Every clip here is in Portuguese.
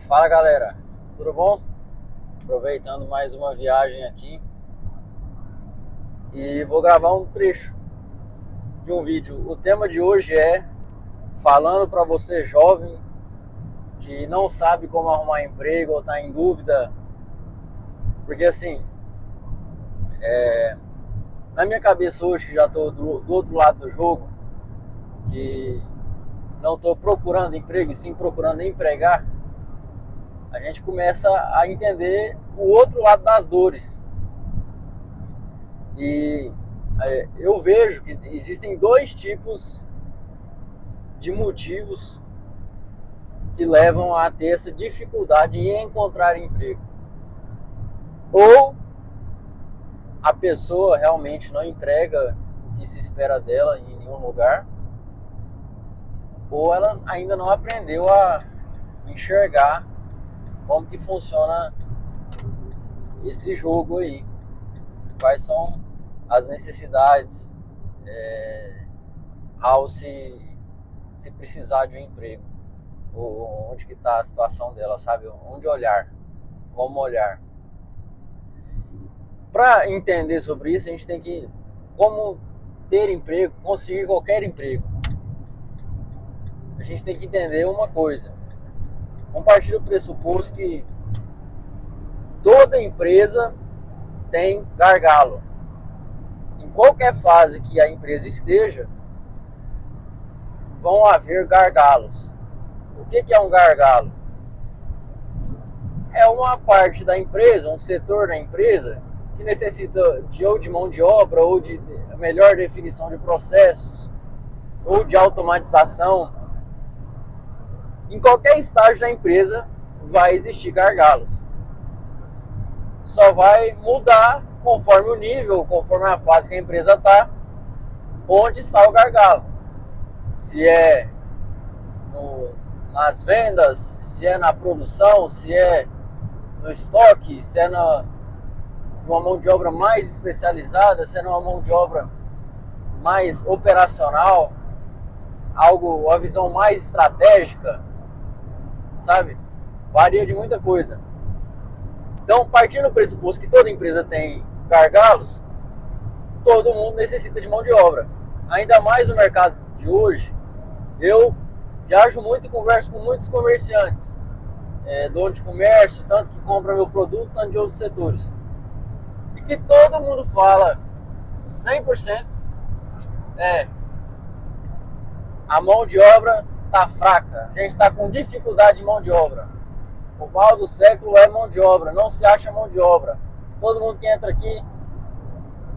Fala galera, tudo bom? Aproveitando mais uma viagem aqui e vou gravar um trecho de um vídeo. O tema de hoje é falando para você jovem que não sabe como arrumar emprego ou está em dúvida, porque assim, na minha cabeça hoje que já estou do outro lado do jogo, que não estou procurando emprego e sim procurando empregar, a gente começa a entender o outro lado das dores. E eu vejo que existem dois tipos de motivos que levam a ter essa dificuldade em encontrar emprego. Ou a pessoa realmente não entrega o que se espera dela em nenhum lugar, ou ela ainda não aprendeu a enxergar como que funciona esse jogo aí. Quais são as necessidades ao se precisar de um emprego, ou onde que está a situação dela, sabe? Onde olhar, como olhar. Para entender sobre isso, a gente tem que, como ter emprego, conseguir qualquer emprego. A gente tem que entender uma coisa. Vamos partir do pressuposto que toda empresa tem gargalo. Em qualquer fase que a empresa esteja, vão haver gargalos. O que é um gargalo? É uma parte da empresa, um setor da empresa que necessita ou de mão de obra, ou de melhor definição de processos, ou de automatização. Em qualquer estágio da empresa vai existir gargalos. Só vai mudar conforme o nível, conforme a fase que a empresa está, onde está o gargalo. Se é nas vendas, se é na produção, se é no estoque, se é numa mão de obra mais especializada, se é numa mão de obra mais operacional, uma visão mais estratégica, sabe? Varia de muita coisa. Então, partindo do pressuposto que toda empresa tem gargalos, todo mundo necessita de mão de obra. Ainda mais no mercado de hoje, eu viajo muito e converso com muitos comerciantes, dono de comércio, tanto que compra meu produto, tanto de outros setores. E que todo mundo fala 100% a mão de obra está fraca, a gente está com dificuldade de mão de obra. O mal do século é mão de obra, não se acha mão de obra. Todo mundo que entra aqui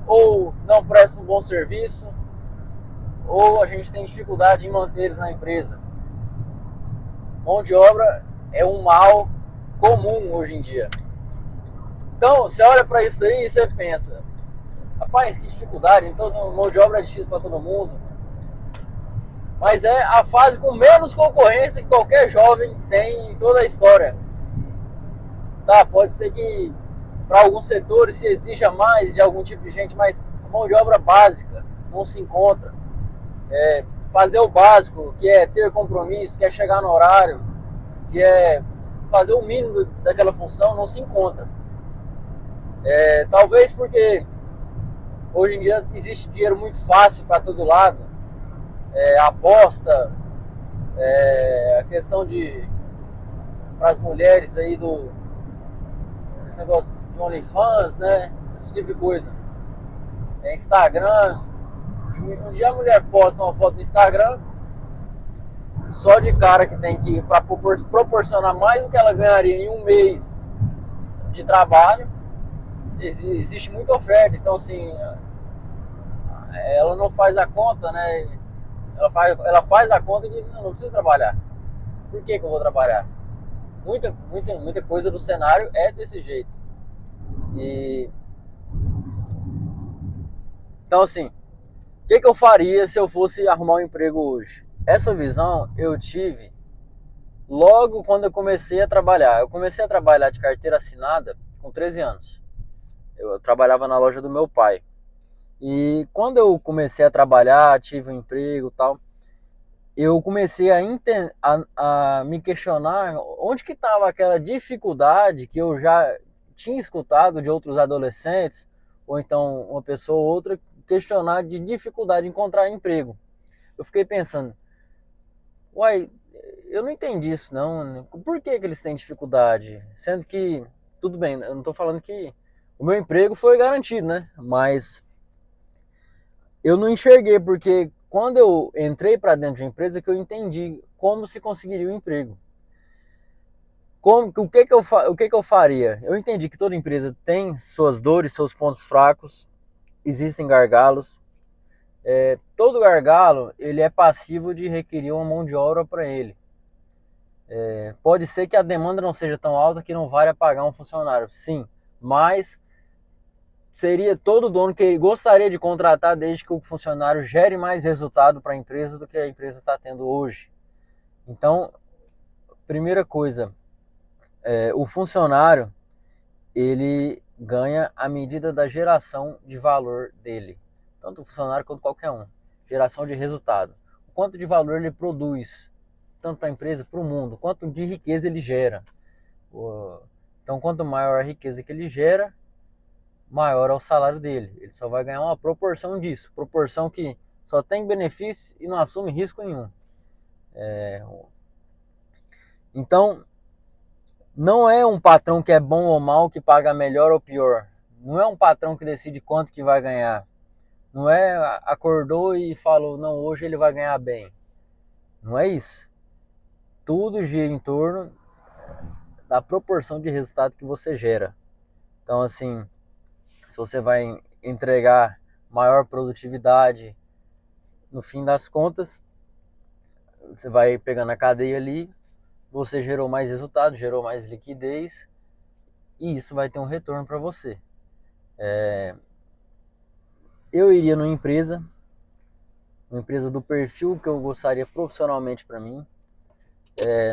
ou não presta um bom serviço, ou a gente tem dificuldade em manter eles na empresa. Mão de obra é um mal comum hoje em dia. Então, você olha para isso aí e você pensa, rapaz, que dificuldade, então mão de obra é difícil para todo mundo. Mas é a fase com menos concorrência que qualquer jovem tem em toda a história. Tá, pode ser que para alguns setores se exija mais de algum tipo de gente, mas a mão de obra básica não se encontra. Fazer o básico, que é ter compromisso, que é chegar no horário, que é fazer o mínimo daquela função, não se encontra. Talvez porque hoje em dia existe dinheiro muito fácil para todo lado, aposta, a questão para as mulheres aí esse negócio de OnlyFans, né? Esse tipo de coisa. Instagram. Um dia a mulher posta uma foto no Instagram só de cara que tem que ir para proporcionar mais do que ela ganharia em um mês de trabalho. Existe muita oferta, então assim, ela não faz a conta, né? Ela faz a conta que não precisa trabalhar. Por que eu vou trabalhar? Muita coisa do cenário é desse jeito. Então assim, o que eu faria se eu fosse arrumar um emprego hoje? Essa visão eu tive logo quando eu comecei a trabalhar. Eu comecei a trabalhar de carteira assinada com 13 anos. Eu trabalhava na loja do meu pai. E quando eu comecei a trabalhar, tive um emprego e tal, eu comecei a me questionar onde que estava aquela dificuldade que eu já tinha escutado de outros adolescentes, ou então uma pessoa ou outra questionar de dificuldade de encontrar emprego. Eu fiquei pensando, uai, eu não entendi isso não, por que eles têm dificuldade? Sendo que, tudo bem, eu não estou falando que o meu emprego foi garantido, né? Mas eu não enxerguei, porque quando eu entrei para dentro de uma empresa que eu entendi como se conseguiria um emprego. O que eu faria? Eu entendi que toda empresa tem suas dores, seus pontos fracos, existem gargalos. Todo gargalo ele é passivo de requerer uma mão de obra para ele. Pode ser que a demanda não seja tão alta que não valha pagar um funcionário, sim, mas seria todo dono que gostaria de contratar desde que o funcionário gere mais resultado para a empresa do que a empresa está tendo hoje. Então, primeira coisa, o funcionário ele ganha à medida da geração de valor dele, tanto o funcionário quanto qualquer um, geração de resultado. O quanto de valor ele produz, tanto para a empresa, para o mundo, quanto de riqueza ele gera. Então, quanto maior a riqueza que ele gera, maior é o salário dele. Ele só vai ganhar uma proporção disso, proporção que só tem benefício e não assume risco nenhum. Então, não é um patrão que é bom ou mal que paga melhor ou pior. Não é um patrão que decide quanto que vai ganhar. Não é acordou e falou, não, hoje ele vai ganhar bem. Não é isso. Tudo gira em torno da proporção de resultado que você gera. Então, assim, se você vai entregar maior produtividade, no fim das contas, você vai pegando a cadeia ali, você gerou mais resultado, gerou mais liquidez, e isso vai ter um retorno para você. Eu iria numa empresa do perfil que eu gostaria profissionalmente para mim.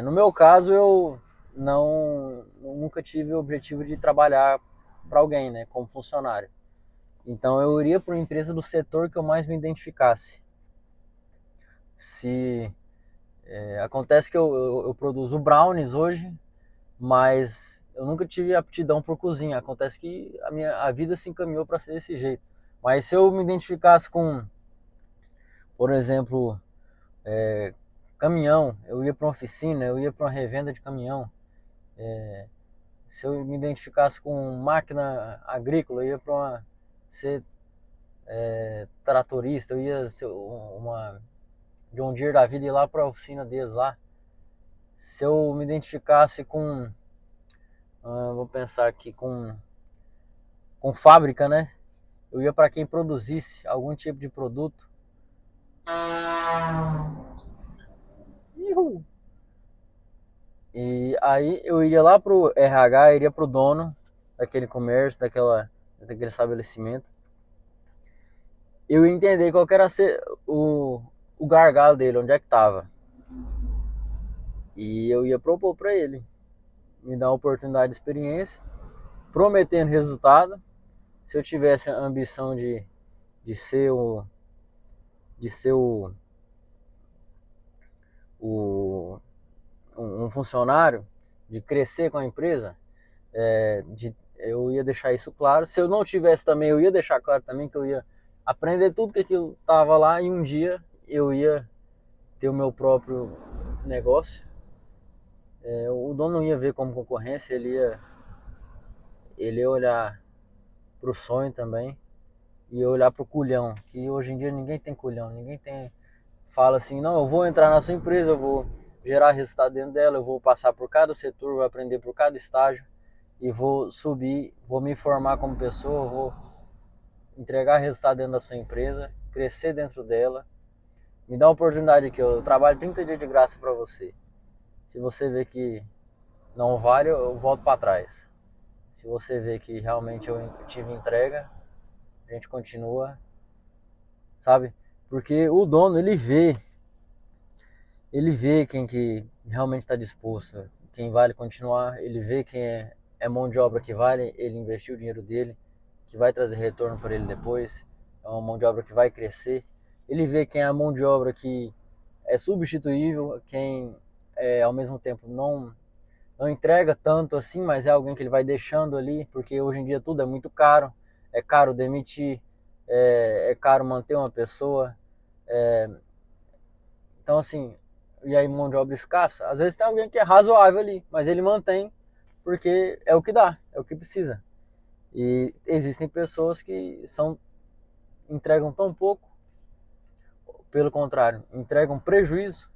No meu caso, eu nunca tive o objetivo de trabalhar para alguém, né, como funcionário. Então eu iria para uma empresa do setor que eu mais me identificasse. Acontece que eu produzo brownies hoje, mas eu nunca tive aptidão por cozinha. Acontece que a vida se encaminhou para ser desse jeito. Mas se eu me identificasse com, por exemplo, caminhão, eu ia para uma oficina, eu ia para uma revenda de caminhão. Se eu me identificasse com máquina agrícola, eu ia para ser tratorista, eu ia ser uma John Deere da vida e ir lá para a oficina deles lá. Se eu me identificasse com, vou pensar aqui, com fábrica, né? Eu ia para quem produzisse algum tipo de produto. Uhul. E aí eu iria lá pro RH, iria pro dono daquele comércio, daquele estabelecimento. Eu ia entender qual que era o gargalo dele, onde é que tava. E eu ia propor para ele me dar uma oportunidade de experiência, prometendo resultado. Se eu tivesse a ambição de ser um funcionário, de crescer com a empresa, eu ia deixar isso claro. Se eu não tivesse também, eu ia deixar claro também que eu ia aprender tudo que aquilo estava lá e um dia eu ia ter o meu próprio negócio. O dono não ia ver como concorrência, ele ia olhar para o sonho também e ia olhar para o culhão, que hoje em dia ninguém tem culhão, fala assim, não, eu vou entrar na sua empresa, eu vou gerar resultado dentro dela, eu vou passar por cada setor, vou aprender por cada estágio e vou subir, vou me formar como pessoa, vou entregar resultado dentro da sua empresa, crescer dentro dela. Me dá uma oportunidade aqui, eu trabalho 30 dias de graça para você. Se você vê que não vale, eu volto para trás. Se você vê que realmente eu tive entrega, a gente continua, sabe? Porque o dono, ele vê quem que realmente está disposto, quem vale continuar, ele vê quem é mão de obra que vale, ele investiu o dinheiro dele, que vai trazer retorno para ele depois, é uma mão de obra que vai crescer. Ele vê quem é a mão de obra que é substituível, quem ao mesmo tempo não entrega tanto assim, mas é alguém que ele vai deixando ali, porque hoje em dia tudo é muito caro, é caro demitir, é caro manter uma pessoa, é, então assim, e aí mão de obra escassa, às vezes tem alguém que é razoável ali, mas ele mantém porque é o que dá, é o que precisa. E existem pessoas que entregam tão pouco, pelo contrário, entregam prejuízo,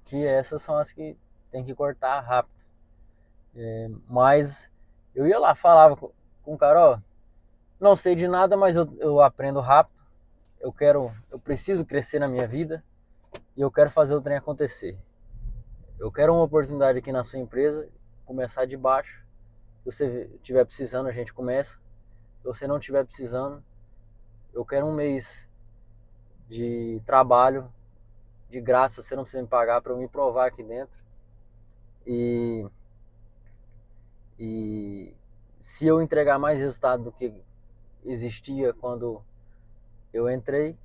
que essas são as que tem que cortar rápido. Mas eu ia lá, falava com o cara, ó, não sei de nada, mas eu aprendo rápido, eu preciso crescer na minha vida e eu quero fazer o trem acontecer. Eu quero uma oportunidade aqui na sua empresa, começar de baixo. Se você estiver precisando, a gente começa. Se você não estiver precisando, eu quero um mês de trabalho de graça, você não precisa me pagar para eu me provar aqui dentro. E se eu entregar mais resultado do que existia quando eu entrei,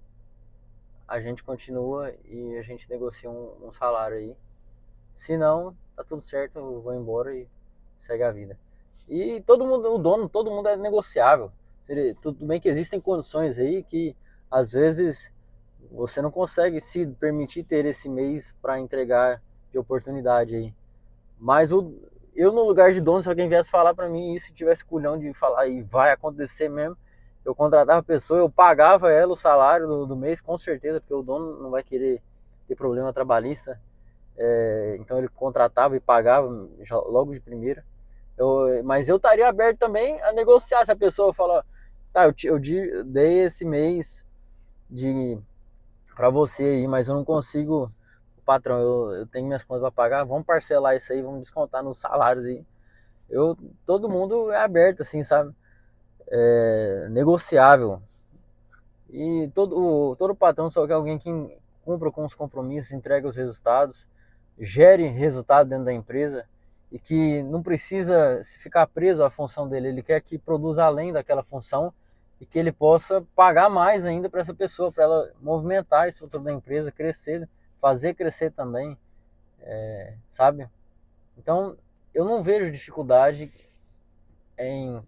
a gente continua e a gente negocia um salário aí. Se não, tá tudo certo, eu vou embora e segue a vida. E todo mundo, o dono, todo mundo é negociável. Tudo bem que existem condições aí que às vezes você não consegue se permitir ter esse mês para entregar de oportunidade aí. Mas eu no lugar de dono, se alguém viesse falar para mim e se tivesse culhão de falar e vai acontecer mesmo, eu contratava a pessoa, eu pagava ela o salário do mês, com certeza, porque o dono não vai querer ter problema trabalhista. Então ele contratava e pagava logo de primeira. Mas eu estaria aberto também a negociar. Se a pessoa falar, tá, eu dei esse mês para você aí, mas eu não consigo, patrão, eu tenho minhas contas para pagar, vamos parcelar isso aí, vamos descontar nos salários aí. Todo mundo é aberto, assim, sabe? Negociável. E todo patrão só quer alguém que cumpra com os compromissos, entregue os resultados, gere resultado dentro da empresa e que não precisa se ficar preso à função dele. Ele quer que produza além daquela função e que ele possa pagar mais ainda para essa pessoa, para ela movimentar esse futuro da empresa, crescer, fazer crescer também, sabe? Então, eu não vejo dificuldade em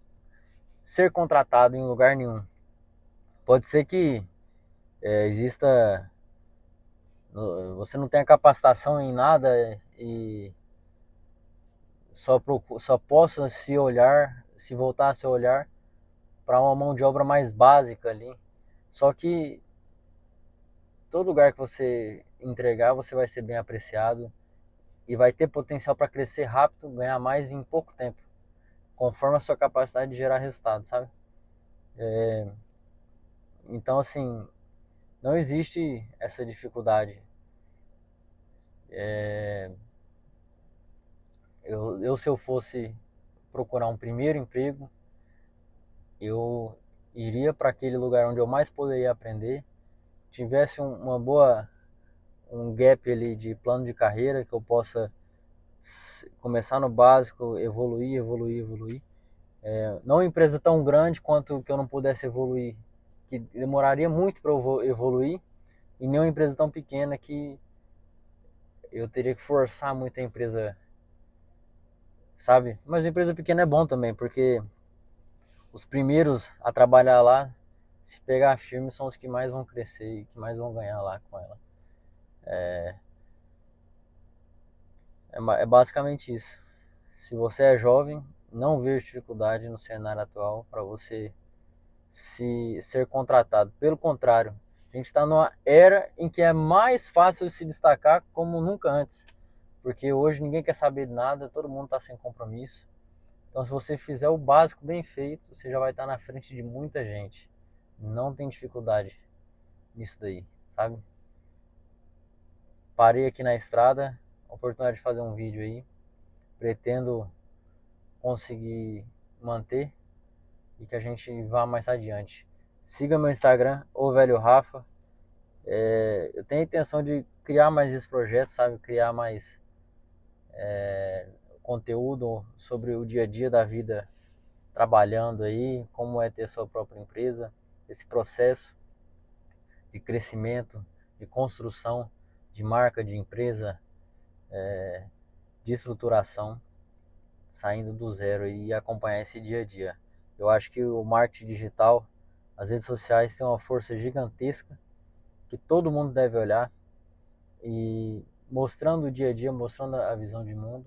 ser contratado em lugar nenhum. Pode ser que exista, você não tenha capacitação em nada e só possa se voltar a se olhar para uma mão de obra mais básica ali. Só que todo lugar que você entregar, você vai ser bem apreciado e vai ter potencial para crescer rápido, ganhar mais em pouco tempo, conforme a sua capacidade de gerar resultado, sabe? Então, assim, não existe essa dificuldade. Se eu fosse procurar um primeiro emprego, eu iria para aquele lugar onde eu mais poderia aprender, tivesse um gap ali de plano de carreira, que eu possa começar no básico, evoluir. Não uma empresa tão grande quanto que eu não pudesse evoluir, que demoraria muito para eu evoluir, e nem uma empresa tão pequena que eu teria que forçar muito a empresa, sabe? Mas a empresa pequena é bom também, porque os primeiros a trabalhar lá, se pegar firme, são os que mais vão crescer e que mais vão ganhar lá com ela. É basicamente isso. Se você é jovem, não vejo dificuldade no cenário atual para você ser contratado. Pelo contrário, a gente está numa era em que é mais fácil se destacar como nunca antes. Porque hoje ninguém quer saber de nada, todo mundo está sem compromisso. Então, se você fizer o básico bem feito, você já vai estar na frente de muita gente. Não tem dificuldade nisso daí, sabe? Parei aqui na estrada, oportunidade de fazer um vídeo aí. Pretendo conseguir manter e que a gente vá mais adiante. Siga meu Instagram, o Velho Rafa. Eu tenho a intenção de criar mais esse projeto, sabe? Criar mais conteúdo sobre o dia a dia da vida trabalhando aí, como é ter sua própria empresa, esse processo de crescimento, de construção de marca, de empresa, de estruturação, saindo do zero e acompanhar esse dia a dia. Eu acho que o marketing digital, as redes sociais têm uma força gigantesca que todo mundo deve olhar e mostrando o dia a dia, mostrando a visão de mundo,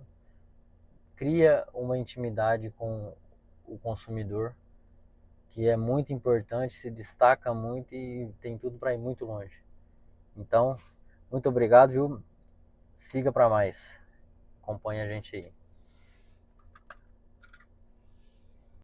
cria uma intimidade com o consumidor que é muito importante, se destaca muito e tem tudo para ir muito longe. Então, muito obrigado, viu? Siga para mais. Acompanhe a gente aí.